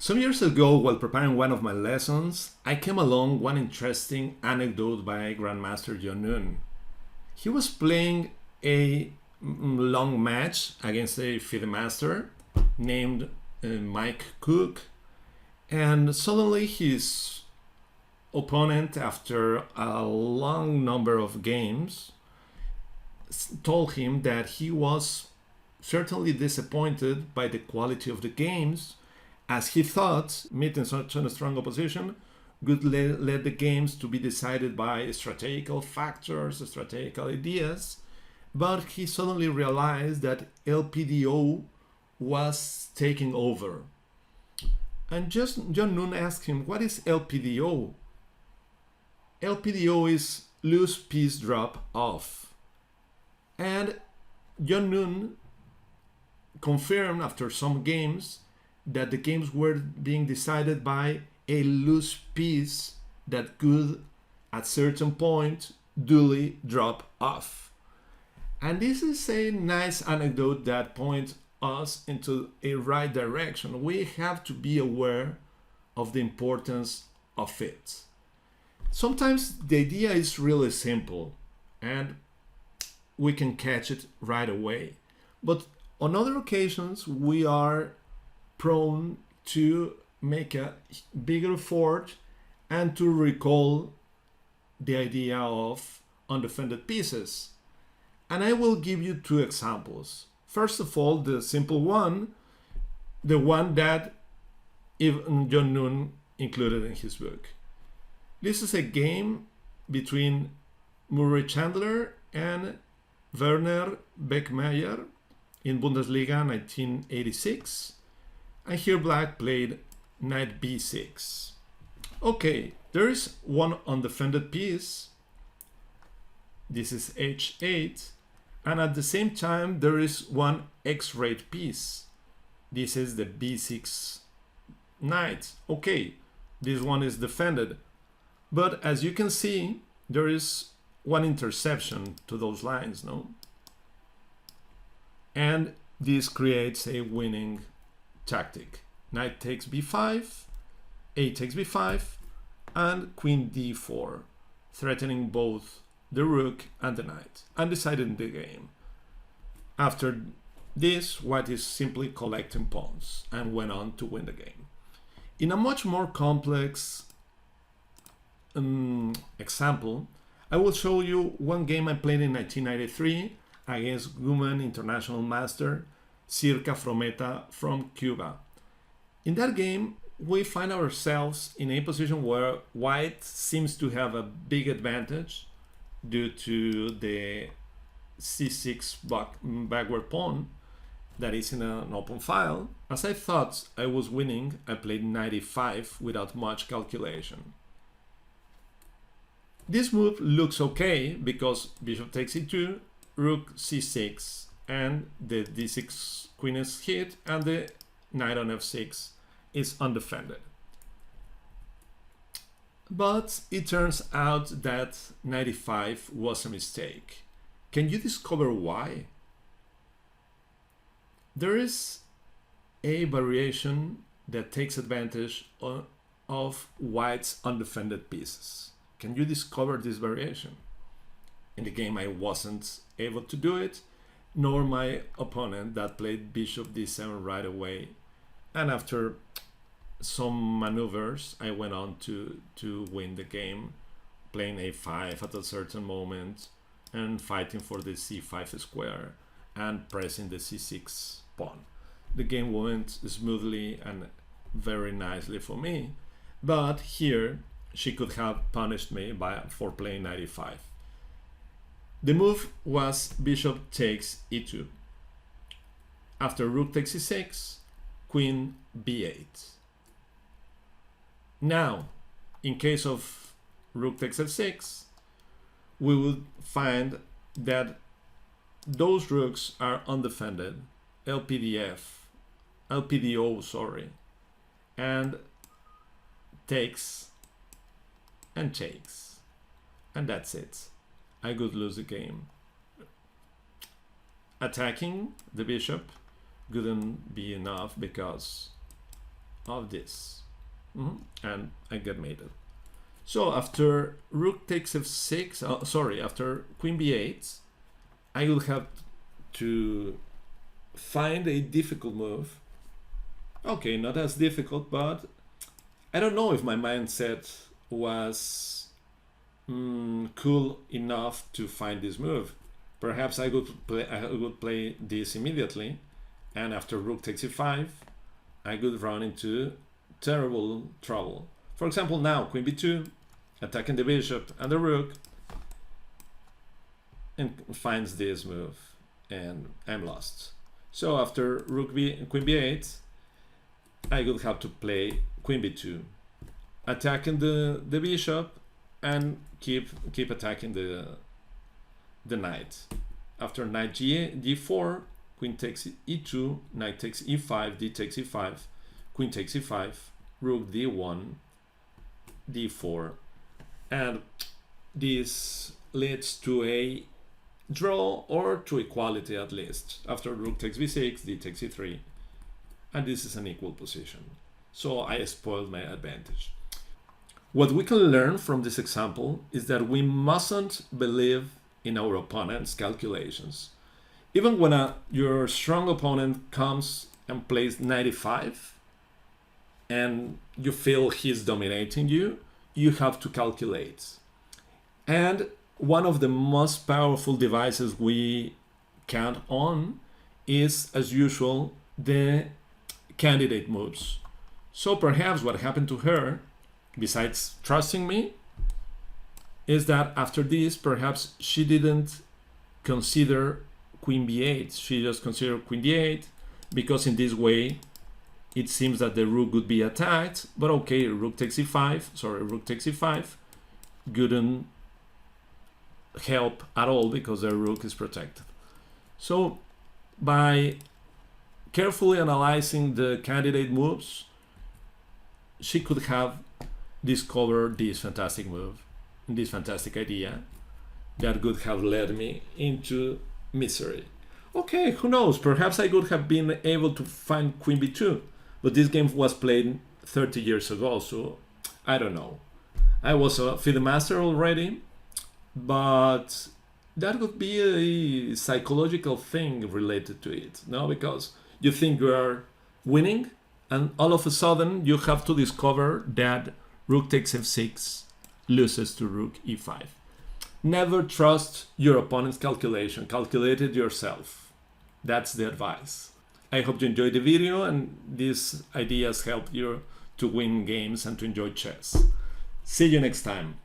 Some years ago, while preparing one of my lessons, I came along one interesting anecdote by Grandmaster John Nunn. He was playing a long match against a FIDE master named Mike Cook, and suddenly his opponent, after a long number of games, told him that he was certainly disappointed by the quality of the games, as he thought meeting such a strong opposition would let the games to be decided by strategical factors, strategical ideas. But he suddenly realized that LPDO was taking over. And just John Nunn asked him, what is LPDO? LPDO is loose piece drop off. And John Nunn confirmed after some games that the games were being decided by a loose piece that could, at certain point, duly drop off. And this is a nice anecdote that points us into a right direction. We have to be aware of the importance of it. Sometimes the idea is really simple and we can catch it right away. But on other occasions, we are prone to make a bigger effort and to recall the idea of undefended pieces. And I will give you two examples. First of all, the simple one, the one that even John Nunn included in his book. This is a game between Chandler and Werner Beckemeier in Bundesliga 1986. And here black played knight b6. Okay, there is one undefended piece. This is h8. And at the same time, there is one x-rayed piece. This is the b6 knight. Okay, this one is defended. But as you can see, there is one interception to those lines, no? And this creates a winning tactic. Knight takes b5, a takes b5, and queen d4, threatening both the rook and the knight, and deciding the game. After this, white is simply collecting pawns and went on to win the game. In a much more complex example, I will show you one game I played in 1993 against woman international master Zirka Frometa from Cuba. In that game, we find ourselves in a position where white seems to have a big advantage due to the c6 backward pawn that is in an open file. As I thought I was winning, I played knight e5 without much calculation. This move looks okay because bishop takes e2, rook c6, and the d6 queen is hit, and the knight on f6 is undefended. But it turns out that knight e5 was a mistake. Can you discover why? There is a variation that takes advantage of white's undefended pieces. Can you discover this variation? In the game I wasn't able to do it, nor my opponent that played bishop d7 right away. And after some maneuvers, I went on to win the game, playing a5 at a certain moment and fighting for the c5 square and pressing the c6 pawn. The game went smoothly and very nicely for me, but here she could have punished me for playing knight e5. The move was bishop takes e2. After rook takes e6, queen b8. Now, in case of rook takes f6, we would find that those rooks are undefended, LPDO, and takes and takes, and that's it. I could lose the game. Attacking the bishop couldn't be enough because of this. And I get mated. So after rook takes f6, after queen b8, I will have to find a difficult move. Okay, not as difficult, but I don't know if my mindset was cool enough to find this move. Perhaps I would play this immediately, and after rook takes e5, I could run into terrible trouble. For example, now queen b2, attacking the bishop and the rook, and finds this move, and I'm lost. So after queen b8, I would have to play queen b2, attacking the bishop, and keep attacking the knight. After knight d4, queen takes e2, knight takes e5, d takes e5, queen takes e5, rook d1, d4, and this leads to a draw or to equality at least. After rook takes b6, d takes e3, and this is an equal position. So I spoiled my advantage. What we can learn from this example is that we mustn't believe in our opponent's calculations. Even when your strong opponent comes and plays 95 and you feel he's dominating you, you have to calculate. And one of the most powerful devices we count on is, as usual, the candidate moves. So perhaps what happened to her, besides trusting me, is that after this, perhaps she didn't consider queen b8. She just considered queen d8, because in this way, it seems that the rook would be attacked. But okay, rook takes e5, couldn't help at all because the rook is protected. So by carefully analyzing the candidate moves, she could have discovered this fantastic move, this fantastic idea that could have led me into misery. Okay, who knows, perhaps I could have been able to find queen b2, but this game was played 30 years ago, so I don't know. I was a FIDE master already, but that would be a psychological thing related to it, no? Because you think you are winning, and all of a sudden you have to discover that rook takes f6 loses to rook e5. Never trust your opponent's calculation. Calculate it yourself. That's the advice. I hope you enjoyed the video and these ideas help you to win games and to enjoy chess. See you next time.